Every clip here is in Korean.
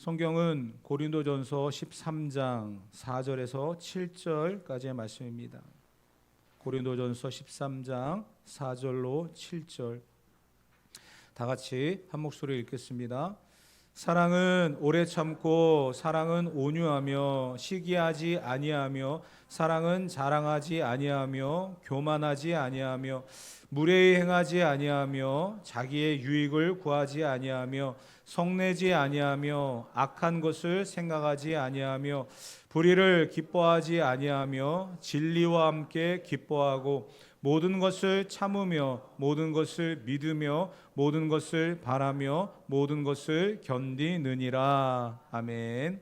성경은 고린도전서 13장 4절에서 7절까지의 말씀입니다. 고린도전서 13장 4절로 7절 다 같이 한 목소리 읽겠습니다. 사랑은 오래 참고 사랑은 온유하며 시기하지 아니하며 사랑은 자랑하지 아니하며 교만하지 아니하며 무례히 행하지 아니하며 자기의 유익을 구하지 아니하며 성내지 아니하며 악한 것을 생각하지 아니하며 불의를 기뻐하지 아니하며 진리와 함께 기뻐하고 모든 것을 참으며 모든 것을 믿으며 모든 것을 바라며 모든 것을 견디느니라. 아멘.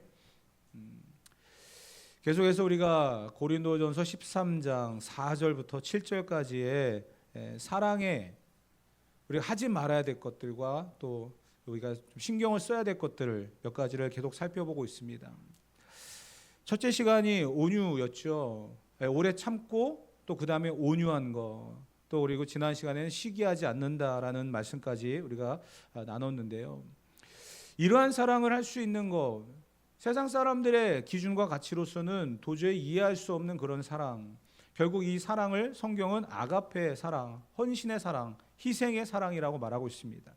계속해서 우리가 고린도전서 13장 4절부터 7절까지의 사랑에 우리가 하지 말아야 될 것들과 또 우리가 좀 신경을 써야 될 것들을 몇 가지를 계속 살펴보고 있습니다. 첫째 시간이 온유였죠. 오래 참고 또 그 다음에 온유한 거, 또 그리고 지난 시간에는 시기하지 않는다라는 말씀까지 우리가 나눴는데요. 이러한 사랑을 할 수 있는 것, 세상 사람들의 기준과 가치로서는 도저히 이해할 수 없는 그런 사랑, 결국 이 사랑을 성경은 아가페의 사랑, 헌신의 사랑, 희생의 사랑이라고 말하고 있습니다.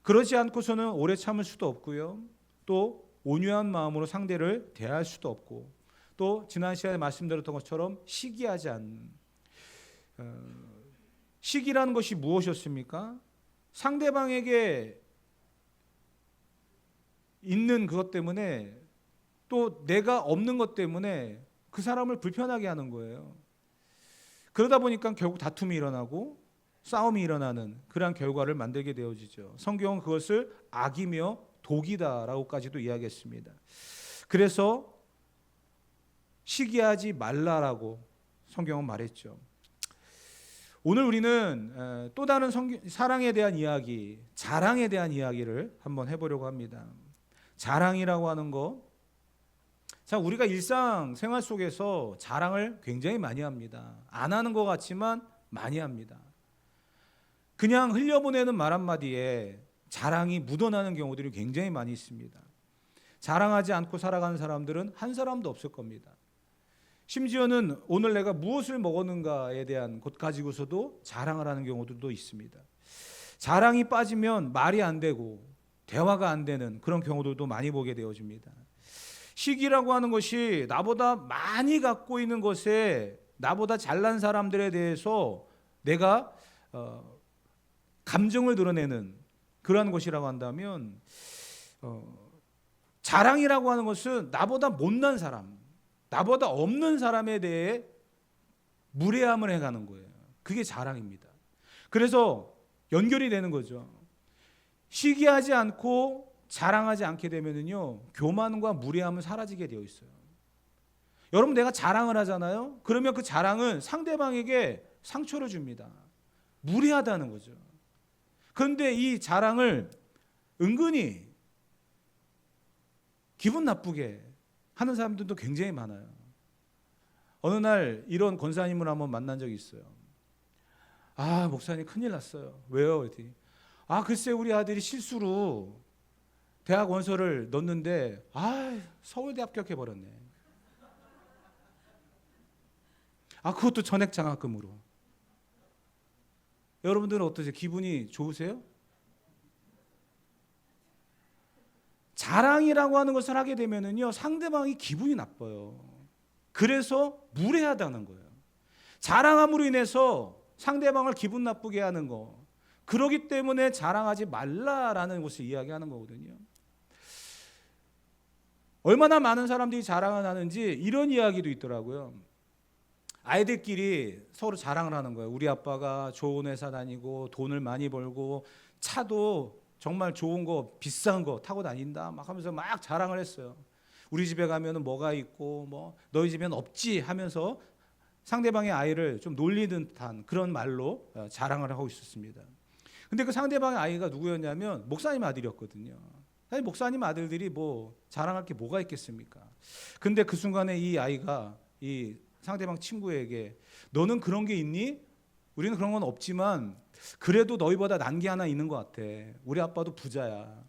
그러지 않고서는 오래 참을 수도 없고요, 또 온유한 마음으로 상대를 대할 수도 없고, 또 지난 시간에 말씀드렸던 것처럼 시기하지 않는, 시기라는 것이 무엇이었습니까? 상대방에게 있는 그것 때문에 또 내가 없는 것 때문에 그 사람을 불편하게 하는 거예요. 그러다 보니까 결국 다툼이 일어나고 싸움이 일어나는 그러한 결과를 만들게 되어지죠. 성경은 그것을 악이며 독이다라고까지도 이야기했습니다. 그래서 시기하지 말라라고 성경은 말했죠. 오늘 우리는 또 다른 사랑에 대한 이야기, 자랑에 대한 이야기를 한번 해보려고 합니다. 자랑이라고 하는 거, 자, 우리가 일상생활 속에서 자랑을 굉장히 많이 합니다. 안 하는 것 같지만 많이 합니다. 그냥 흘려보내는 말 한마디에 자랑이 묻어나는 경우들이 굉장히 많이 있습니다. 자랑하지 않고 살아가는 사람들은 한 사람도 없을 겁니다. 심지어는 오늘 내가 무엇을 먹었는가에 대한 것 가지고서도 자랑을 하는 경우들도 있습니다. 자랑이 빠지면 말이 안 되고 대화가 안 되는 그런 경우들도 많이 보게 되어집니다. 시기라고 하는 것이 나보다 많이 갖고 있는 것에 나보다 잘난 사람들에 대해서 내가 감정을 드러내는 그러한 것이라고 한다면, 자랑이라고 하는 것은 나보다 못난 사람, 나보다 없는 사람에 대해 무례함을 해가는 거예요. 그게 자랑입니다. 그래서 연결이 되는 거죠. 시기하지 않고 자랑하지 않게 되면은요, 교만과 무례함은 사라지게 되어 있어요. 여러분, 내가 자랑을 하잖아요. 그러면 그 자랑은 상대방에게 상처를 줍니다. 무례하다는 거죠. 그런데 이 자랑을 은근히 기분 나쁘게 하는 사람들도 굉장히 많아요. 어느 날 이런 권사님을 한번 만난 적이 있어요. 아, 목사님 큰일 났어요. 왜요? 글쎄 우리 아들이 실수로 대학 원서를 넣었는데 서울대 합격해버렸네. 그것도 전액 장학금으로. 여러분들은 어떠세요? 기분이 좋으세요? 자랑이라고 하는 것을 하게 되면은요, 상대방이 기분이 나빠요. 그래서 무례하다는 거예요. 자랑함으로 인해서 상대방을 기분 나쁘게 하는 거, 그러기 때문에 자랑하지 말라라는 것을 이야기하는 거거든요. 얼마나 많은 사람들이 자랑을 하는지 이런 이야기도 있더라고요. 아이들끼리 서로 자랑을 하는 거예요. 우리 아빠가 좋은 회사 다니고 돈을 많이 벌고 차도 정말 좋은 거, 비싼 거 타고 다닌다 막 하면서 막 자랑을 했어요. 우리 집에 가면은 뭐가 있고 뭐 너희 집엔 없지 하면서 상대방의 아이를 좀 놀리는 듯한 그런 말로 자랑을 하고 있었습니다. 근데 그 상대방의 아이가 누구였냐면 목사님 아들이었거든요. 사실 목사님 아들들이 뭐 자랑할 게 뭐가 있겠습니까? 근데 그 순간에 이 아이가 이 상대방 친구에게 너는 그런 게 있니? 우리는 그런 건 없지만 그래도 너희보다 난 게 하나 있는 것 같아. 우리 아빠도 부자야.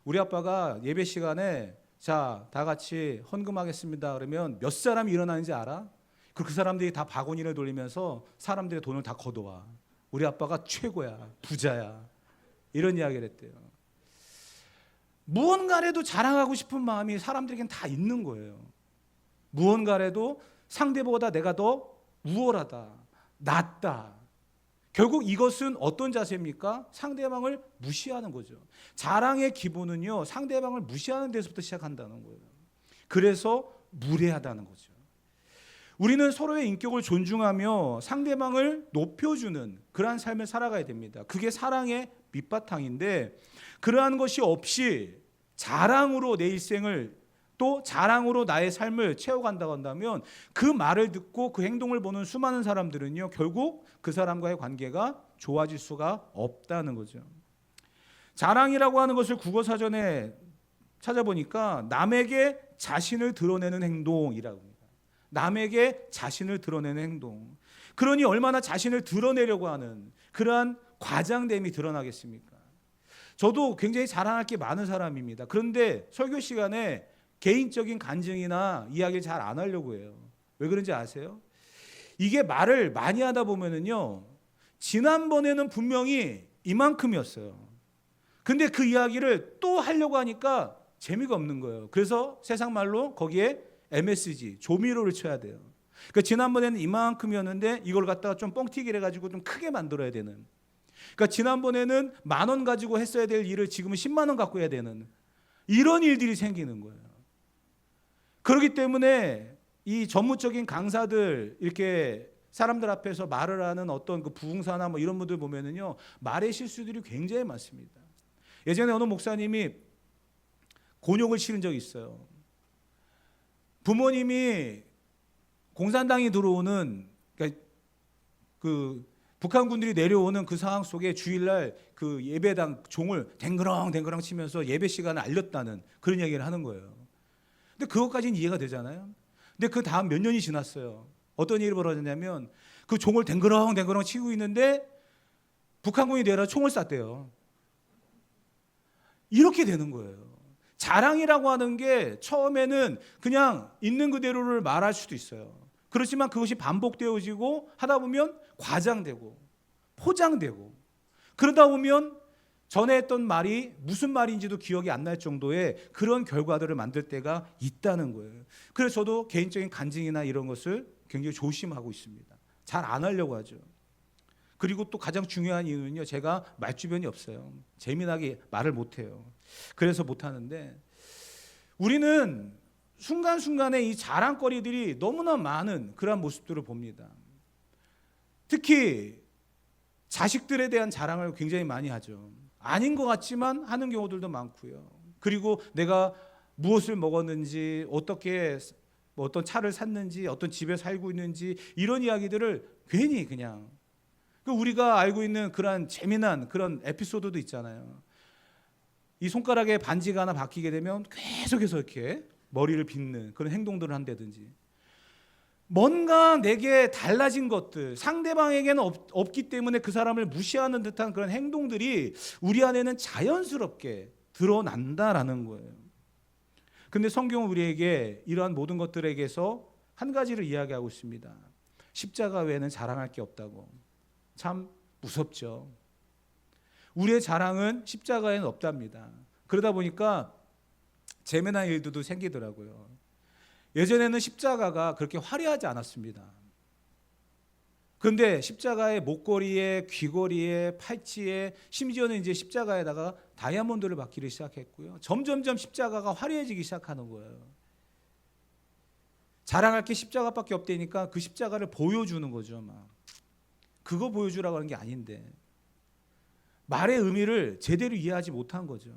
우리 아빠가 예배 시간에 자, 다 같이 헌금하겠습니다. 그러면 몇 사람이 일어나는지 알아? 그 사람들이 다 바구니를 돌리면서 사람들의 돈을 다 걷어와. 우리 아빠가 최고야, 부자야. 이런 이야기를 했대요. 무언가라도 자랑하고 싶은 마음이 사람들에겐 다 있는 거예요. 무언가라도 상대보다 내가 더 우월하다, 낫다. 결국 이것은 어떤 자세입니까? 상대방을 무시하는 거죠. 자랑의 기본은요, 상대방을 무시하는 데서부터 시작한다는 거예요. 그래서 무례하다는 거죠. 우리는 서로의 인격을 존중하며 상대방을 높여주는 그러한 삶을 살아가야 됩니다. 그게 사랑의 밑바탕인데, 그러한 것이 없이 자랑으로 내 일생을 또 자랑으로 나의 삶을 채워간다고 한다면 그 말을 듣고 그 행동을 보는 수많은 사람들은요, 결국 그 사람과의 관계가 좋아질 수가 없다는 거죠. 자랑이라고 하는 것을 국어사전에 찾아보니까 남에게 자신을 드러내는 행동이라고 합니다. 남에게 자신을 드러내는 행동. 그러니 얼마나 자신을 드러내려고 하는 그러한 과장됨이 드러나겠습니까? 저도 굉장히 자랑할 게 많은 사람입니다. 그런데 설교 시간에 개인적인 간증이나 이야기를 잘 안 하려고 해요. 왜 그런지 아세요? 이게 말을 많이 하다 보면은요, 지난번에는 분명히 이만큼이었어요. 근데 그 이야기를 또 하려고 하니까 재미가 없는 거예요. 그래서 세상 말로 거기에 MSG, 조미료를 쳐야 돼요. 그러니까 지난번에는 이만큼이었는데 이걸 갖다가 좀 뻥튀기를 해가지고 좀 크게 만들어야 되는. 그러니까 지난번에는 10,000원 가지고 했어야 될 일을 지금은 10만 원 갖고 해야 되는 이런 일들이 생기는 거예요. 그렇기 때문에 이 전무적인 강사들 이렇게 사람들 앞에서 말을 하는 어떤 그 부흥사나 뭐 이런 분들 보면은요, 말의 실수들이 굉장히 많습니다. 예전에 어느 목사님이 곤욕을 치른 적이 있어요. 부모님이 공산당이 들어오는, 그러니까 그 북한군들이 내려오는 그 상황 속에 주일날 그 예배당 종을 댕그렁 치면서 예배 시간을 알렸다는 그런 이야기를 하는 거예요. 근데 그것까지는 이해가 되잖아요. 근데 그 다음 몇 년이 지났어요. 어떤 일이 벌어졌냐면 그 종을 댕그렁 치고 있는데 북한군이 내려 총을 쐈대요. 이렇게 되는 거예요. 자랑이라고 하는 게 처음에는 그냥 있는 그대로를 말할 수도 있어요. 그렇지만 그것이 반복되어지고 하다 보면 과장되고 포장되고 그러다 보면 전에 했던 말이 무슨 말인지도 기억이 안 날 정도의 그런 결과들을 만들 때가 있다는 거예요. 그래서 저도 개인적인 간증이나 이런 것을 굉장히 조심하고 있습니다. 잘 안 하려고 하죠. 그리고 또 가장 중요한 이유는요, 제가 말주변이 없어요. 재미나게 말을 못해요. 그래서 못하는데, 우리는 순간순간에 이 자랑거리들이 너무나 많은 그런 모습들을 봅니다. 특히 자식들에 대한 자랑을 굉장히 많이 하죠. 아닌 것 같지만 하는 경우들도 많고요. 그리고 내가 무엇을 먹었는지, 어떻게 어떤 차를 샀는지, 어떤 집에 살고 있는지 이런 이야기들을 괜히 그냥 우리가 알고 있는 그런 재미난 그런 에피소드도 있잖아요. 이 손가락에 반지가 하나 박히게 되면 계속해서 이렇게 머리를 빗는 그런 행동들을 한다든지, 뭔가 내게 달라진 것들, 상대방에게는 없기 때문에 그 사람을 무시하는 듯한 그런 행동들이 우리 안에는 자연스럽게 드러난다라는 거예요. 근데 성경은 우리에게 이러한 모든 것들에게서 한 가지를 이야기하고 있습니다. 십자가 외에는 자랑할 게 없다고. 참 무섭죠. 우리의 자랑은 십자가에는 없답니다. 그러다 보니까 재미난 일들도 생기더라고요. 예전에는 십자가가 그렇게 화려하지 않았습니다. 그런데 십자가의 목걸이에, 귀걸이에, 팔찌에, 심지어는 이제 십자가에다가 다이아몬드를 박기를 시작했고요. 점점점 십자가가 화려해지기 시작하는 거예요. 자랑할 게 십자가밖에 없다니까 그 십자가를 보여주는 거죠. 막 그거 보여주라고 하는 게 아닌데 말의 의미를 제대로 이해하지 못한 거죠.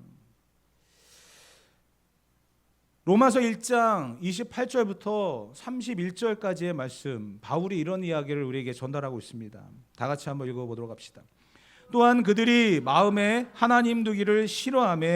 로마서 1장 28절부터 31절까지의 말씀, 바울이 이런 이야기를 우리에게 전달하고 있습니다. 다 같이 한번 읽어보도록 합시다. 또한 그들이 마음에 하나님 두기를 싫어하며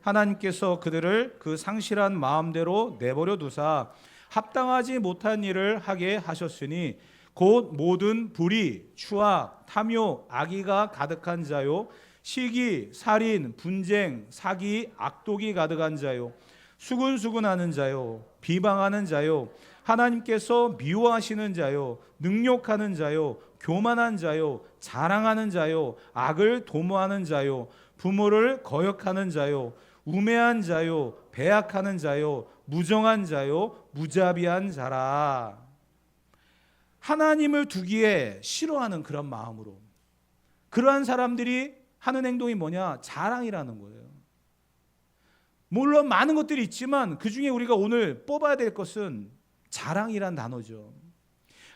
하나님께서 그들을 그 상실한 마음대로 내버려 두사 합당하지 못한 일을 하게 하셨으니 곧 모든 불의, 추악, 탐욕, 악의가 가득한 자요 시기, 살인, 분쟁, 사기, 악독이 가득한 자요, 수근수근하는 자요, 비방하는 자요, 하나님께서 미워하시는 자요, 능욕하는 자요, 교만한 자요, 자랑하는 자요, 악을 도모하는 자요, 부모를 거역하는 자요, 우매한 자요, 배약하는 자요, 무정한 자요, 무자비한 자라. 하나님을 두기에 싫어하는 그런 마음으로, 그러한 사람들이 하는 행동이 뭐냐? 자랑이라는 거예요. 물론 많은 것들이 있지만 그 중에 우리가 오늘 뽑아야 될 것은 자랑이란 단어죠.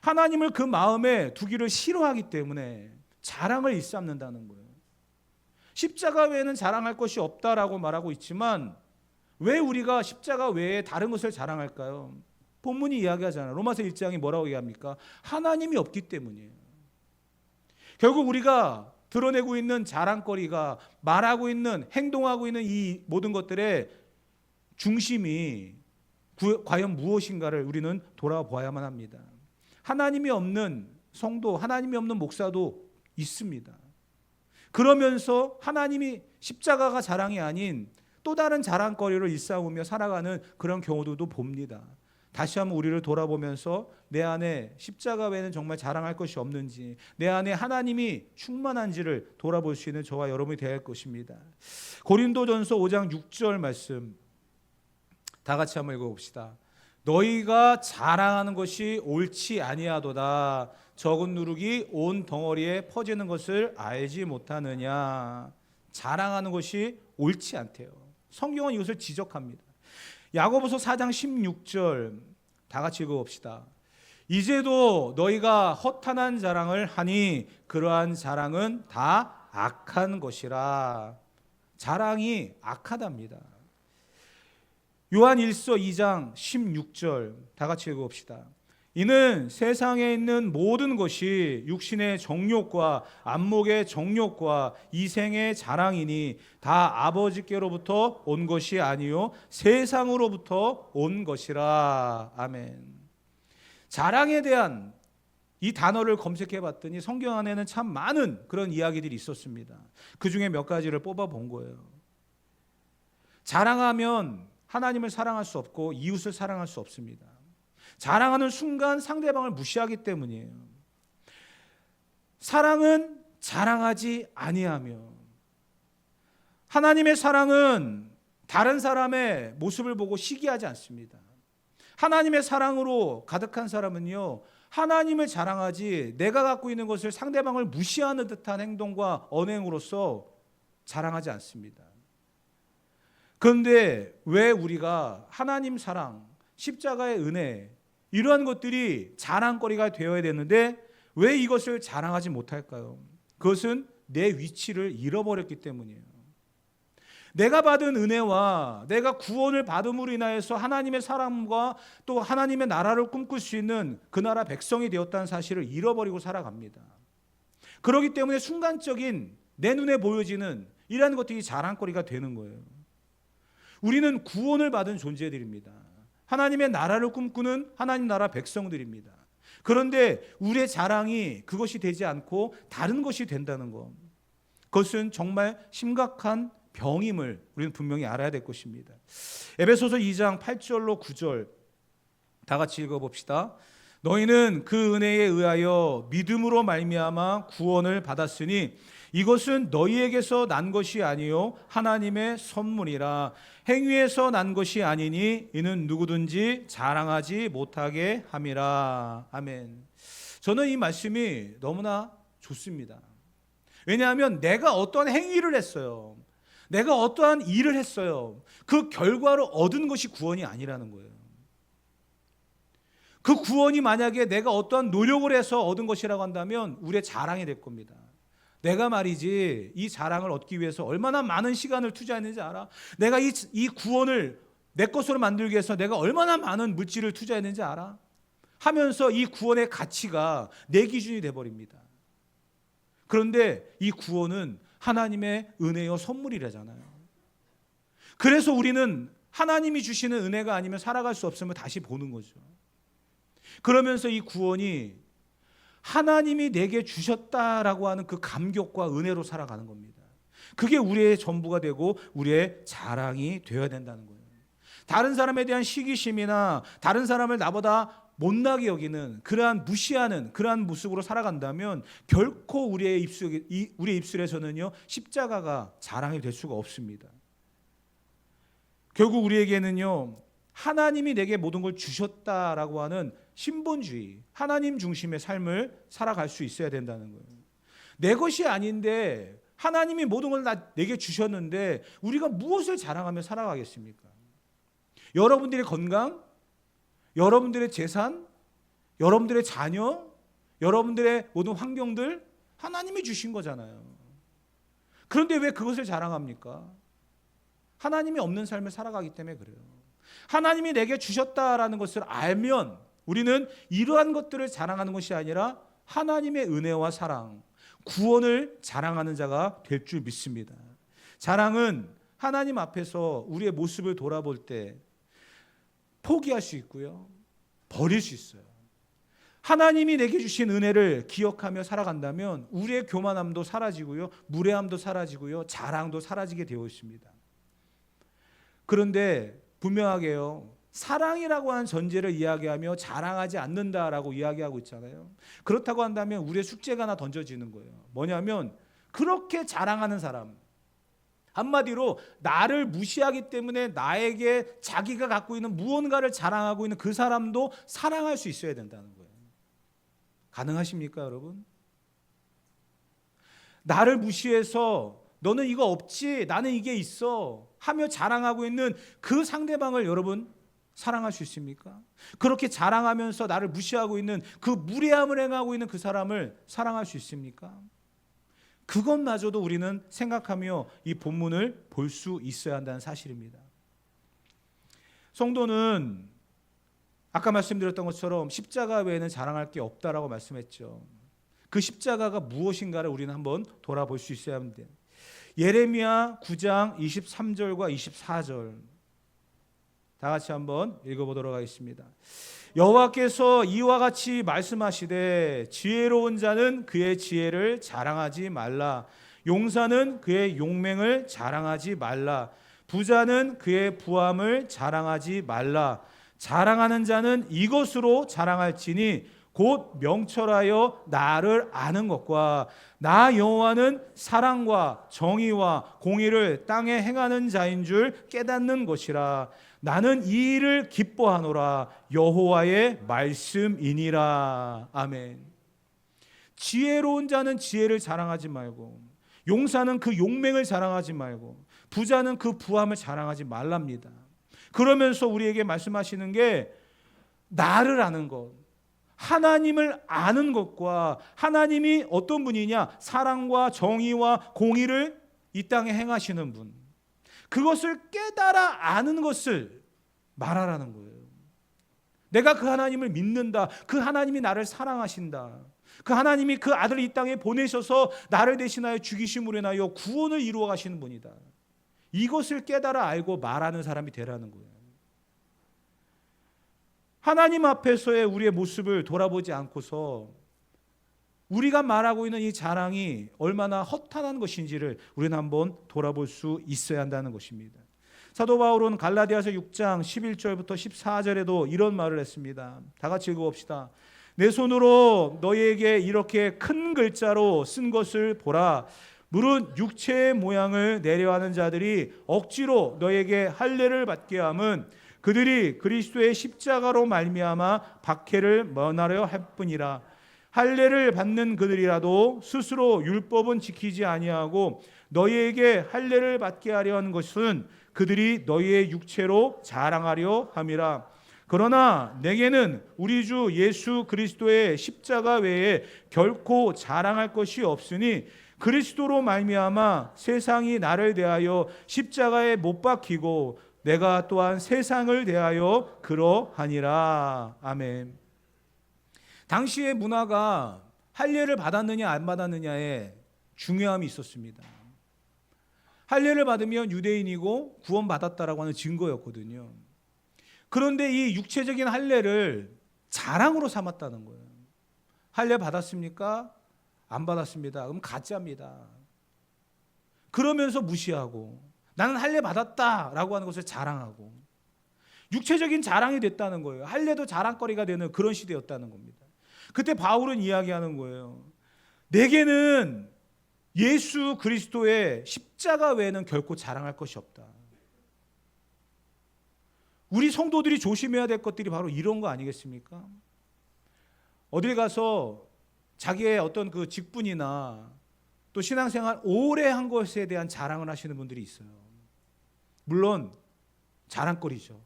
하나님을 그 마음에 두기를 싫어하기 때문에 자랑을 일삼는다는 거예요. 십자가 외에는 자랑할 것이 없다라고 말하고 있지만 왜 우리가 십자가 외에 다른 것을 자랑할까요? 본문이 이야기하잖아요. 로마서 1장이 뭐라고 얘기합니까? 하나님이 없기 때문이에요. 결국 우리가 드러내고 있는 자랑거리가, 말하고 있는, 행동하고 있는 이 모든 것들의 중심이 과연 무엇인가를 우리는 돌아보아야만 합니다. 하나님이 없는 성도, 하나님이 없는 목사도 있습니다. 그러면서 하나님이 십자가가 자랑이 아닌 또 다른 자랑거리를 일삼으며 살아가는 그런 경우도 봅니다. 다시 한번 우리를 돌아보면서 내 안에 십자가 외에는 정말 자랑할 것이 없는지, 내 안에 하나님이 충만한지를 돌아볼 수 있는 저와 여러분이 되어야 할 것입니다. 고린도전서 5장 6절 말씀 다 같이 한번 읽어봅시다. 너희가 자랑하는 것이 옳지 아니하도다. 적은 누룩이 온 덩어리에 퍼지는 것을 알지 못하느냐. 자랑하는 것이 옳지 않대요. 성경은 이것을 지적합니다. 야고보서 4장 16절 다 같이 읽어봅시다. 이제도 너희가 허탄한 자랑을 하니 그러한 자랑은 다 악한 것이라. 자랑이 악하답니다. 요한 1서 2장 16절 다 같이 읽어봅시다. 이는 세상에 있는 모든 것이 육신의 정욕과 안목의 정욕과 이생의 자랑이니 다 아버지께로부터 온 것이 아니요 세상으로부터 온 것이라. 아멘. 자랑에 대한 이 단어를 검색해 봤더니 성경 안에는 참 많은 그런 이야기들이 있었습니다. 그 중에 몇 가지를 뽑아 본 거예요. 자랑하면 하나님을 사랑할 수 없고 이웃을 사랑할 수 없습니다. 자랑하는 순간 상대방을 무시하기 때문이에요. 사랑은 자랑하지 아니하며, 하나님의 사랑은 다른 사람의 모습을 보고 시기하지 않습니다. 하나님의 사랑으로 가득한 사람은요, 하나님을 자랑하지 내가 갖고 있는 것을 상대방을 무시하는 듯한 행동과 언행으로서 자랑하지 않습니다. 그런데 왜 우리가 하나님 사랑, 십자가의 은혜, 이러한 것들이 자랑거리가 되어야 되는데 왜 이것을 자랑하지 못할까요? 그것은 내 위치를 잃어버렸기 때문이에요. 내가 받은 은혜와 내가 구원을 받음으로 인하여서 하나님의 사랑과 또 하나님의 나라를 꿈꿀 수 있는 그 나라 백성이 되었다는 사실을 잃어버리고 살아갑니다. 그렇기 때문에 순간적인 내 눈에 보여지는 이러한 것들이 자랑거리가 되는 거예요. 우리는 구원을 받은 존재들입니다. 하나님의 나라를 꿈꾸는 하나님 나라 백성들입니다. 그런데 우리의 자랑이 그것이 되지 않고 다른 것이 된다는 것, 그것은 정말 심각한 병임을 우리는 분명히 알아야 될 것입니다. 에베소서 2장 8절로 9절 다 같이 읽어봅시다. 너희는 그 은혜에 의하여 믿음으로 말미암아 구원을 받았으니 이것은 너희에게서 난 것이 아니요 하나님의 선물이라. 행위에서 난 것이 아니니 이는 누구든지 자랑하지 못하게 함이라. 아멘. 저는 이 말씀이 너무나 좋습니다. 왜냐하면 내가 어떠한 행위를 했어요, 내가 어떠한 일을 했어요, 그 결과로 얻은 것이 구원이 아니라는 거예요. 그 구원이 만약에 내가 어떠한 노력을 해서 얻은 것이라고 한다면 우리의 자랑이 될 겁니다. 내가 말이지 이 자랑을 얻기 위해서 얼마나 많은 시간을 투자했는지 알아? 내가 이 구원을 내 것으로 만들기 위해서 내가 얼마나 많은 물질을 투자했는지 알아? 하면서 이 구원의 가치가 내 기준이 돼버립니다. 그런데 이 구원은 하나님의 은혜요 선물이라잖아요. 그래서 우리는 하나님이 주시는 은혜가 아니면 살아갈 수 없음을 다시 보는 거죠. 그러면서 이 구원이 하나님이 내게 주셨다라고 하는 그 감격과 은혜로 살아가는 겁니다. 그게 우리의 전부가 되고 우리의 자랑이 되어야 된다는 거예요. 다른 사람에 대한 시기심이나 다른 사람을 나보다 못나게 여기는 그러한 무시하는 그러한 모습으로 살아간다면 결코 우리의 입술에서는요 십자가가 자랑이 될 수가 없습니다. 결국 우리에게는요 하나님이 내게 모든 걸 주셨다라고 하는 신본주의, 하나님 중심의 삶을 살아갈 수 있어야 된다는 거예요. 내 것이 아닌데 하나님이 모든 걸 내게 주셨는데 우리가 무엇을 자랑하며 살아가겠습니까? 여러분들의 건강, 여러분들의 재산, 여러분들의 자녀, 여러분들의 모든 환경들 하나님이 주신 거잖아요. 그런데 왜 그것을 자랑합니까? 하나님이 없는 삶을 살아가기 때문에 그래요. 하나님이 내게 주셨다라는 것을 알면 우리는 이러한 것들을 자랑하는 것이 아니라 하나님의 은혜와 사랑, 구원을 자랑하는 자가 될 줄 믿습니다. 자랑은 하나님 앞에서 우리의 모습을 돌아볼 때 포기할 수 있고요, 버릴 수 있어요. 하나님이 내게 주신 은혜를 기억하며 살아간다면 우리의 교만함도 사라지고요, 무례함도 사라지고요, 자랑도 사라지게 되어 있습니다. 그런데 분명하게요, 사랑이라고 하는 전제를 이야기하며 자랑하지 않는다라고 이야기하고 있잖아요. 그렇다고 한다면 우리의 숙제가 하나 던져지는 거예요. 뭐냐면 그렇게 자랑하는 사람, 한마디로 나를 무시하기 때문에 나에게 자기가 갖고 있는 무언가를 자랑하고 있는 그 사람도 사랑할 수 있어야 된다는 거예요. 가능하십니까, 여러분? 나를 무시해서 너는 이거 없지, 나는 이게 있어 하며 자랑하고 있는 그 상대방을 여러분 사랑할 수 있습니까? 그렇게 자랑하면서 나를 무시하고 있는 그 무례함을 행하고 있는 그 사람을 사랑할 수 있습니까? 그것마저도 우리는 생각하며 이 본문을 볼 수 있어야 한다는 사실입니다. 성도는 아까 말씀드렸던 것처럼 십자가 외에는 자랑할 게 없다라고 말씀했죠. 그 십자가가 무엇인가를 우리는 한번 돌아볼 수 있어야 합니다. 예레미야 9장 23절과 24절 다 같이 한번 읽어보도록 하겠습니다. 여호와께서 이와 같이 말씀하시되 지혜로운 자는 그의 지혜를 자랑하지 말라. 용사는 그의 용맹을 자랑하지 말라. 부자는 그의 부함을 자랑하지 말라. 자랑하는 자는 이것으로 자랑할지니 곧 명철하여 나를 아는 것과 나 여호와는 사랑과 정의와 공의를 땅에 행하는 자인 줄 깨닫는 것이라. 나는 이 일을 기뻐하노라. 여호와의 말씀이니라. 아멘. 지혜로운 자는 지혜를 자랑하지 말고, 용사는 그 용맹을 자랑하지 말고, 부자는 그 부함을 자랑하지 말랍니다. 그러면서 우리에게 말씀하시는 게 나를 아는 것, 하나님을 아는 것과 하나님이 어떤 분이냐, 사랑과 정의와 공의를 이 땅에 행하시는 분, 그것을 깨달아 아는 것을 말하라는 거예요. 내가 그 하나님을 믿는다. 그 하나님이 나를 사랑하신다. 그 하나님이 그 아들을 이 땅에 보내셔서 나를 대신하여 죽이심으로 인하여 구원을 이루어 가시는 분이다. 이것을 깨달아 알고 말하는 사람이 되라는 거예요. 하나님 앞에서의 우리의 모습을 돌아보지 않고서 우리가 말하고 있는 이 자랑이 얼마나 허탄한 것인지를 우리는 한번 돌아볼 수 있어야 한다는 것입니다. 사도 바울은 갈라디아서 6장 11절부터 14절에도 이런 말을 했습니다. 다 같이 읽어봅시다. 내 손으로 너희에게 이렇게 큰 글자로 쓴 것을 보라. 무릇 육체의 모양을 내려하는 자들이 억지로 너희에게 할례를 받게 함은 그들이 그리스도의 십자가로 말미암아 박해를 면하려 할 뿐이라. 할례를 받는 그들이라도 스스로 율법은 지키지 아니하고 너희에게 할례를 받게 하려 하는 것은 그들이 너희의 육체로 자랑하려 함이라. 그러나 내게는 우리 주 예수 그리스도의 십자가 외에 결코 자랑할 것이 없으니 그리스도로 말미암아 세상이 나를 대하여 십자가에 못 박히고 내가 또한 세상을 대하여 그러하니라. 아멘. 당시의 문화가 할례를 받았느냐 안 받았느냐에 중요함이 있었습니다. 할례를 받으면 유대인이고 구원받았다라고 하는 증거였거든요. 그런데 이 육체적인 할례를 자랑으로 삼았다는 거예요. 할례 받았습니까? 안 받았습니다. 그럼 가짜입니다. 그러면서 무시하고 나는 할례 받았다라고 하는 것을 자랑하고 육체적인 자랑이 됐다는 거예요. 할례도 자랑거리가 되는 그런 시대였다는 겁니다. 그때 바울은 이야기하는 거예요. 내게는 예수 그리스도의 십자가 외에는 결코 자랑할 것이 없다. 우리 성도들이 조심해야 될 것들이 바로 이런 거 아니겠습니까? 어딜 가서 자기의 어떤 그 직분이나 또 신앙생활 오래 한 것에 대한 자랑을 하시는 분들이 있어요. 물론 자랑거리죠.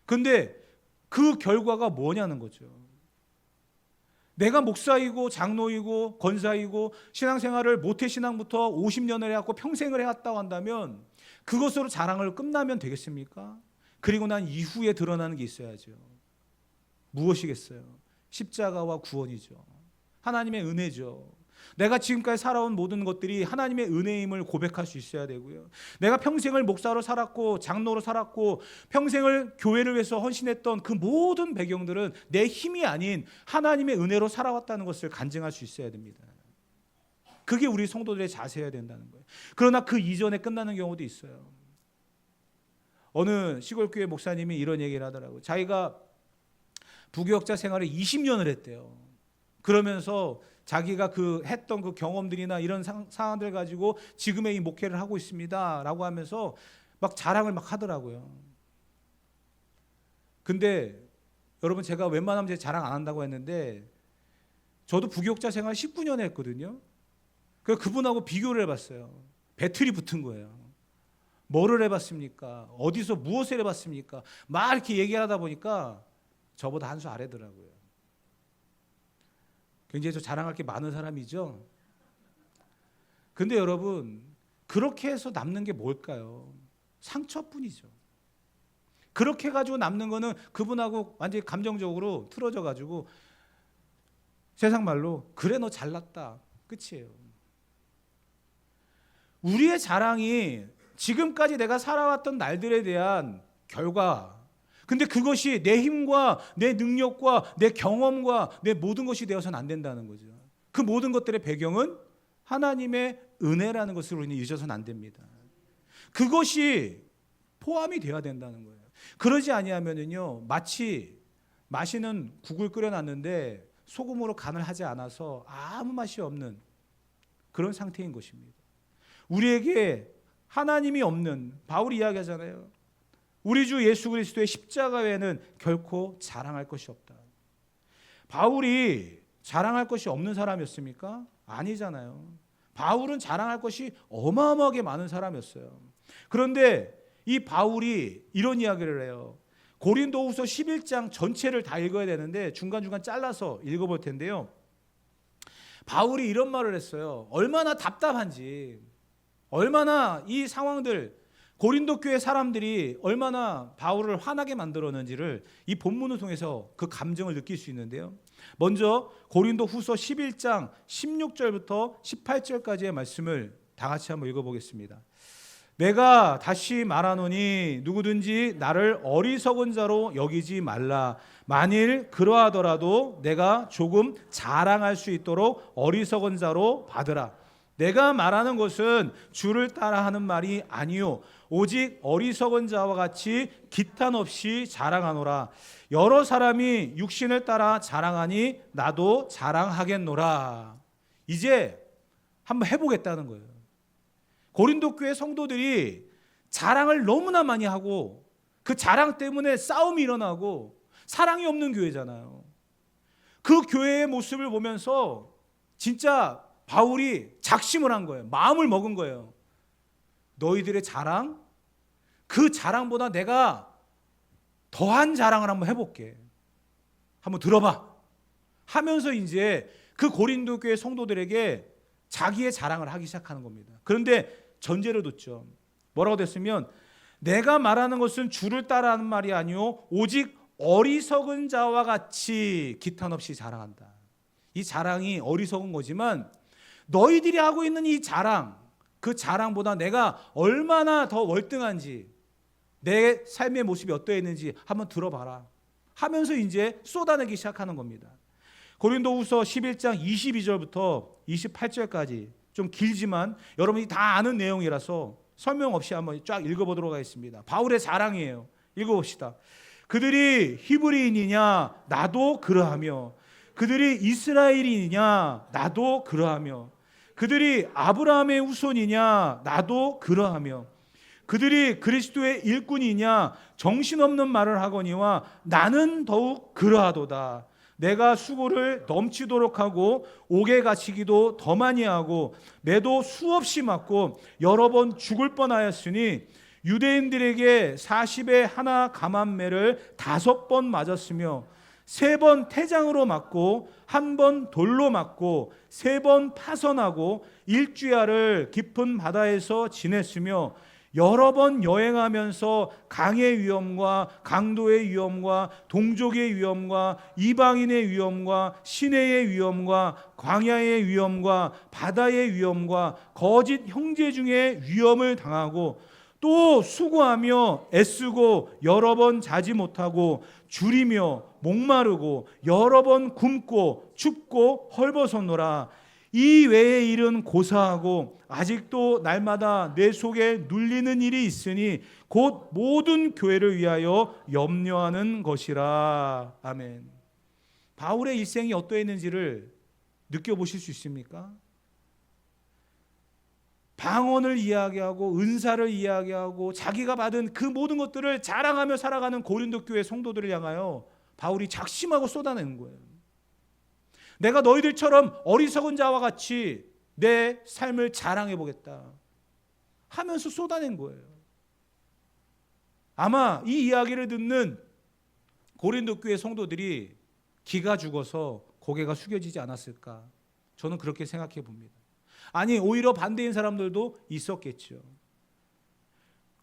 근데 그 결과가 뭐냐는 거죠. 내가 목사이고 장로이고 권사이고 신앙생활을 모태신앙부터 50년을 해왔고 평생을 해왔다고 한다면 그것으로 자랑을 끝나면 되겠습니까? 그리고 난 이후에 드러나는 게 있어야죠. 무엇이겠어요? 십자가와 구원이죠. 하나님의 은혜죠. 내가 지금까지 살아온 모든 것들이 하나님의 은혜임을 고백할 수 있어야 되고요. 내가 평생을 목사로 살았고 장로로 살았고 평생을 교회를 위해서 헌신했던 그 모든 배경들은 내 힘이 아닌 하나님의 은혜로 살아왔다는 것을 간증할 수 있어야 됩니다. 그게 우리 성도들의 자세여야 된다는 거예요. 그러나 그 이전에 끝나는 경우도 있어요. 어느 시골교회 목사님이 이런 얘기를 하더라고요. 자기가 부교역자 생활을 20년을 했대요. 그러면서 자기가 했던 그 경험들이나 이런 상황들 가지고 지금의 이 목회를 하고 있습니다라고 하면서 막 자랑을 막 하더라고요. 근데 여러분, 제가 웬만하면 제 자랑 안 한다고 했는데 저도 부교역자 생활 19년 했거든요. 그래서 그분하고 비교를 해봤어요. 배틀이 붙은 거예요. 뭐를 해봤습니까? 어디서 무엇을 해봤습니까? 막 이렇게 얘기하다 보니까 저보다 한 수 아래더라고요. 굉장히 저 자랑할 게 많은 사람이죠. 근데 여러분, 그렇게 해서 남는 게 뭘까요? 상처뿐이죠. 그렇게 해가지고 남는 거는 그분하고 완전히 감정적으로 틀어져가지고 세상 말로 그래 너 잘났다, 끝이에요. 우리의 자랑이 지금까지 내가 살아왔던 날들에 대한 결과, 근데 그것이 내 힘과 내 능력과 내 경험과 내 모든 것이 되어서는 안 된다는 거죠. 그 모든 것들의 배경은 하나님의 은혜라는 것을 우리는 잊어서는 안 됩니다. 그것이 포함이 되어야 된다는 거예요. 그러지 아니하면은요, 마치 맛있는 국을 끓여놨는데 소금으로 간을 하지 않아서 아무 맛이 없는 그런 상태인 것입니다. 우리에게 하나님이 없는, 바울이 이야기하잖아요. 우리 주 예수 그리스도의 십자가 외에는 결코 자랑할 것이 없다. 바울이 자랑할 것이 없는 사람이었습니까? 아니잖아요. 바울은 자랑할 것이 어마어마하게 많은 사람이었어요. 그런데 이 바울이 이런 이야기를 해요. 고린도후서 11장 전체를 다 읽어야 되는데 중간중간 잘라서 읽어볼 텐데요. 바울이 이런 말을 했어요. 얼마나 답답한지, 얼마나 이 상황들, 고린도 교회 사람들이 얼마나 바울을 화나게 만들었는지를 이 본문을 통해서 그 감정을 느낄 수 있는데요. 먼저 고린도 후서 11장 16절부터 18절까지의 말씀을 다 같이 한번 읽어보겠습니다. 내가 다시 말하노니 누구든지 나를 어리석은 자로 여기지 말라. 만일 그러하더라도 내가 조금 자랑할 수 있도록 어리석은 자로 받으라. 내가 말하는 것은 주를 따라 하는 말이 아니요 오직 어리석은 자와 같이 기탄 없이 자랑하노라. 여러 사람이 육신을 따라 자랑하니 나도 자랑하겠노라. 이제 한번 해보겠다는 거예요. 고린도 교회 성도들이 자랑을 너무나 많이 하고 그 자랑 때문에 싸움이 일어나고 사랑이 없는 교회잖아요. 그 교회의 모습을 보면서 진짜 바울이 작심을 한 거예요. 마음을 먹은 거예요. 너희들의 자랑, 그 자랑보다 내가 더한 자랑을 한번 해볼게. 한번 들어봐. 하면서 이제 그 고린도 교회 성도들에게 자기의 자랑을 하기 시작하는 겁니다. 그런데 전제를 뒀죠. 뭐라고 됐으면 내가 말하는 것은 주를 따라하는 말이 아니요 오직 어리석은 자와 같이 기탄 없이 자랑한다. 이 자랑이 어리석은 거지만 너희들이 하고 있는 이 자랑, 그 자랑보다 내가 얼마나 더 월등한지, 내 삶의 모습이 어떠했는지 한번 들어봐라 하면서 이제 쏟아내기 시작하는 겁니다. 고린도후서 11장 22절부터 28절까지 좀 길지만 여러분이 다 아는 내용이라서 설명 없이 한번 쫙 읽어보도록 하겠습니다. 바울의 자랑이에요. 읽어봅시다. 그들이 히브리인이냐 나도 그러하며, 그들이 이스라엘인이냐 나도 그러하며, 그들이 아브라함의 후손이냐 나도 그러하며, 그들이 그리스도의 일꾼이냐 정신없는 말을 하거니와 나는 더욱 그러하도다. 내가 수고를 넘치도록 하고 옥에 갇히기도 더 많이 하고 매도 수없이 맞고 여러 번 죽을 뻔하였으니 유대인들에게 40에 하나 감한매를 5번 맞았으며 3번 태장으로 맞고 1번 돌로 맞고 3번 파선하고 일주야를 깊은 바다에서 지냈으며 여러 번 여행하면서 강의 위험과 강도의 위험과 동족의 위험과 이방인의 위험과 시내의 위험과 광야의 위험과 바다의 위험과 거짓 형제 중에 위험을 당하고 또 수고하며 애쓰고 여러 번 자지 못하고 줄이며 목마르고 여러 번 굶고 춥고 헐벗었노라. 이 외의 일은 고사하고 아직도 날마다 내 속에 눌리는 일이 있으니 곧 모든 교회를 위하여 염려하는 것이라. 아멘. 바울의 일생이 어떠했는지를 느껴보실 수 있습니까? 방언을 이야기하고 은사를 이야기하고 자기가 받은 그 모든 것들을 자랑하며 살아가는 고린도 교회 성도들을 향하여 바울이 작심하고 쏟아내는 거예요. 내가 너희들처럼 어리석은 자와 같이 내 삶을 자랑해 보겠다 하면서 쏟아낸 거예요. 아마 이 이야기를 듣는 고린도 교회 성도들이 기가 죽어서 고개가 숙여지지 않았을까? 저는 그렇게 생각해 봅니다. 아니, 오히려 반대인 사람들도 있었겠죠.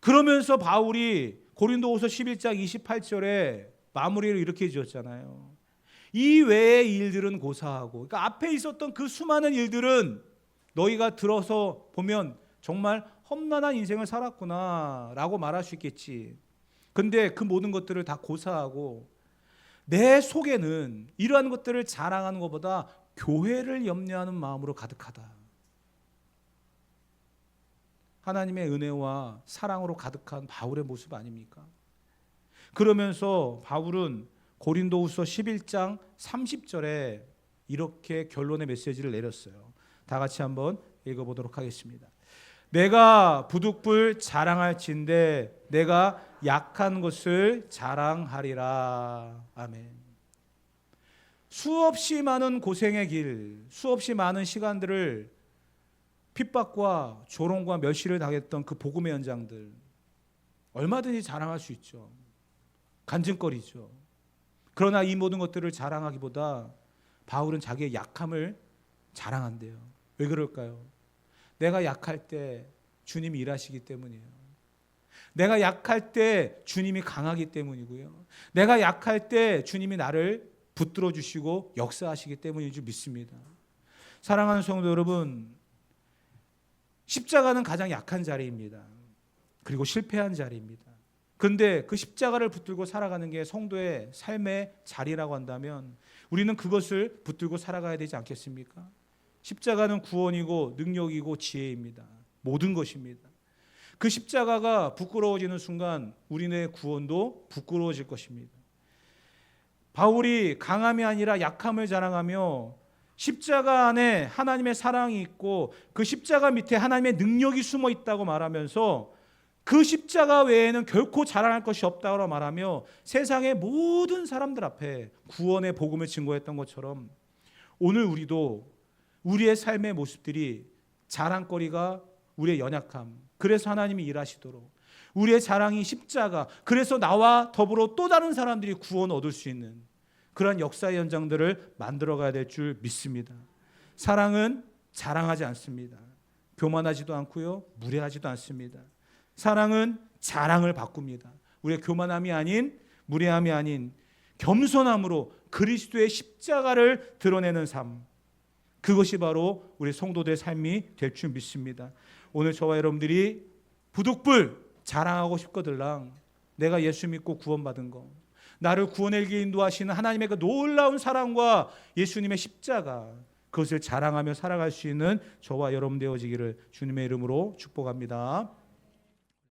그러면서 바울이 고린도후서 11장 28절에 마무리를 이렇게 지었잖아요. 이 외의 일들은 고사하고, 그러니까 앞에 있었던 그 수많은 일들은 너희가 들어서 보면 정말 험난한 인생을 살았구나 라고 말할 수 있겠지. 근데 그 모든 것들을 다 고사하고 내 속에는 이러한 것들을 자랑하는 것보다 교회를 염려하는 마음으로 가득하다. 하나님의 은혜와 사랑으로 가득한 바울의 모습 아닙니까? 그러면서 바울은 고린도후서 11장 30절에 이렇게 결론의 메시지를 내렸어요. 다 같이 한번 읽어보도록 하겠습니다. 내가 부득불 자랑할진대 내가 약한 것을 자랑하리라. 아멘. 수없이 많은 고생의 길, 수없이 많은 시간들을 핍박과 조롱과 멸시를 당했던 그 복음의 현장들 얼마든지 자랑할 수 있죠. 간증거리죠. 그러나 이 모든 것들을 자랑하기보다 바울은 자기의 약함을 자랑한대요. 왜 그럴까요? 내가 약할 때 주님이 일하시기 때문이에요. 내가 약할 때 주님이 강하기 때문이고요. 내가 약할 때 주님이 나를 붙들어 주시고 역사하시기 때문인 줄 믿습니다. 사랑하는 성도 여러분, 십자가는 가장 약한 자리입니다. 그리고 실패한 자리입니다. 그런데 그 십자가를 붙들고 살아가는 게 성도의 삶의 자리라고 한다면 우리는 그것을 붙들고 살아가야 되지 않겠습니까? 십자가는 구원이고 능력이고 지혜입니다. 모든 것입니다. 그 십자가가 부끄러워지는 순간 우리의 구원도 부끄러워질 것입니다. 바울이 강함이 아니라 약함을 자랑하며 십자가 안에 하나님의 사랑이 있고 그 십자가 밑에 하나님의 능력이 숨어 있다고 말하면서 그 십자가 외에는 결코 자랑할 것이 없다고 말하며 세상의 모든 사람들 앞에 구원의 복음을 증거했던 것처럼 오늘 우리도 우리의 삶의 모습들이 자랑거리가 우리의 연약함, 그래서 하나님이 일하시도록 우리의 자랑이 십자가, 그래서 나와 더불어 또 다른 사람들이 구원 얻을 수 있는 그러한 역사의 현장들을 만들어가야 될 줄 믿습니다. 사랑은 자랑하지 않습니다. 교만하지도 않고요, 무례하지도 않습니다. 사랑은 자랑을 바꿉니다. 우리의 교만함이 아닌, 무례함이 아닌 겸손함으로 그리스도의 십자가를 드러내는 삶, 그것이 바로 우리 성도들의 삶이 될 줄 믿습니다. 오늘 저와 여러분들이 부득불 자랑하고 싶거들랑 내가 예수 믿고 구원받은 거, 나를 구원의 길에 인도하시는 하나님의 그 놀라운 사랑과 예수님의 십자가, 그것을 자랑하며 살아갈 수 있는 저와 여러분 되어지기를 주님의 이름으로 축복합니다.